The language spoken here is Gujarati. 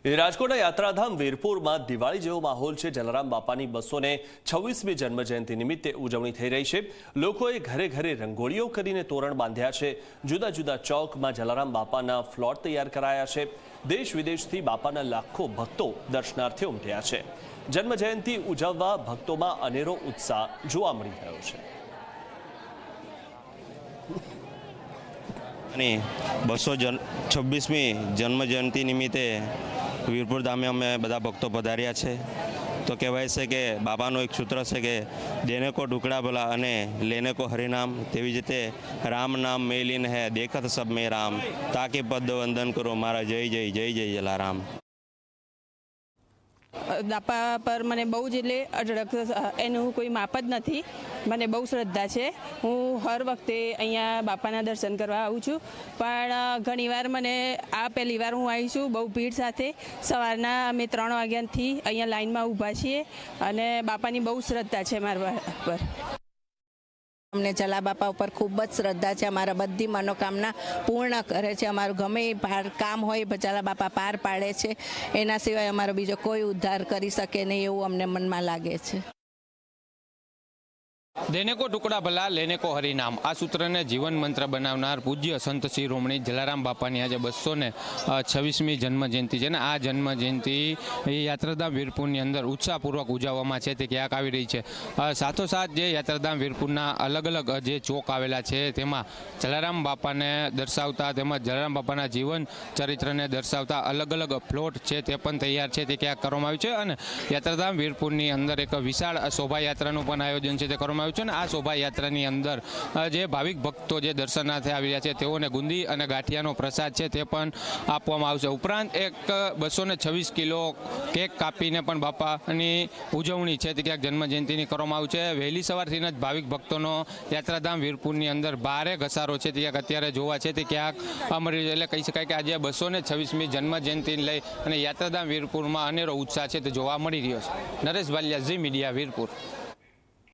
રાજકોટના યાત્રાધામ વીરપુરમાં દિવાળી જેવો માહોલ છે। જલારામ બાપાની 226મી જન્મજયંતિ નિમિત્તે ઉજવણી થઈ રહી છે। લોકોએ ઘરે ઘરે રંગોળીઓ કરીને તોરણ બાંધ્યા છે। જુદા જુદા ચોકમાં જલારામ બાપાના ફ્લોટ તૈયાર કરાયા છે। દેશ વિદેશથી બાપાના લાખો ભક્તો દર્શનાર્થે ઉમટ્યા છે। જન્મજયંતિ ઉજવવા ભક્તોમાં અનેરો ઉત્સાહ જોવા મળી રહ્યો છે। 226મી જન્મજયંતિ નિમિત્તે વીરપુર ધામે અમે બધા ભક્તો પધાર્યા છે। તો કહેવાય છે કે બાબાનું એક સૂત્ર છે કે દેને કો ટુકડા ભલા અને લેને કો હરિનામ। તેવી જ રીતે રામ નામ મેલીન હે દેખત સબ મેં રામ, તાકે પદ વંદન કરો મારા જય જય જય જય જલારામ। બાપા પર મને બહુ જ એટલે અઢળક એનું કોઈ માપ જ નથી। મને બહુ શ્રદ્ધા છે। હું હર વખતે અહીંયા બાપાના દર્શન કરવા આવું છું, પણ ઘણીવાર મને આ પહેલી વાર હું આવી છું બહુ ભીડ સાથે। સવારના અમે 3 વાગ્યાથી અહીંયા લાઈનમાં ઊભા છીએ અને બાપાની બહુ શ્રદ્ધા છે મારા પર। અમને જલા બાપા ઉપર ખૂબ જ શ્રદ્ધા છે। અમારા બધી મનોકામના પૂર્ણ કરે છે। અમારું ગમે એ કામ હોય જલા બાપા પાર પાડે છે। એના સિવાય અમારો બીજો કોઈ ઉદ્ધાર કરી શકે નહીં એવું અમને મનમાં લાગે છે। દેને કો ટુકડા ભલા લેને કો હરિનામ, આ સૂત્રને જીવન મંત્ર બનાવનાર પૂજ્ય સંત શ્રી રોમણી જલારામ બાપાની આજે 226મી જન્મજયંતિ છે ને આ જન્મજયંતિ યાત્રાધામ વીરપુરની અંદર ઉત્સાહપૂર્વક ઉજવવામાં છે તે ક્યાંક આવી રહી છે। સાથોસાથ જે યાત્રાધામ વીરપુરના અલગ અલગ જે ચોક આવેલા છે તેમાં જલારામ બાપાને દર્શાવતા તેમજ જલારામ બાપાના જીવન ચરિત્રને દર્શાવતા અલગ અલગ પ્લોટ છે તે પણ તૈયાર છે તે ક્યાંક કરવામાં આવ્યું છે। અને યાત્રાધામ વીરપુરની અંદર એક વિશાળ શોભાયાત્રાનું પણ આયોજન છે તે કરવામાં આવ્યું છે। આ શોભાયાત્રાની અંદર જે ભાવિક ભક્તો જે દર્શનાર્થે આવી રહ્યા છે તેઓને ગુંદી અને ગાંઠિયાનો પ્રસાદ છે તે પણ આપવામાં આવશે। ઉપરાંત એક 226 કિલો કેક કાપીને પણ બાપાની ઉજવણી છે તે ક્યાંક જન્મજયંતિની કરવામાં આવ્યું છે। વહેલી સવારથી જ ભાવિક ભક્તોનો યાત્રાધામ વીરપુરની અંદર ભારે ઘસારો છે તે ક્યાંક અત્યારે જોવા છે તે ક્યાંક મળી એટલે કહી શકાય કે આજે 226મી જન્મજયંતિને લઈ અને યાત્રાધામ વીરપુરમાં અનેરો ઉત્સાહ છે તે જોવા મળી રહ્યો છે। નરેશ ભાલિયા, ઝી મીડિયા, વીરપુર।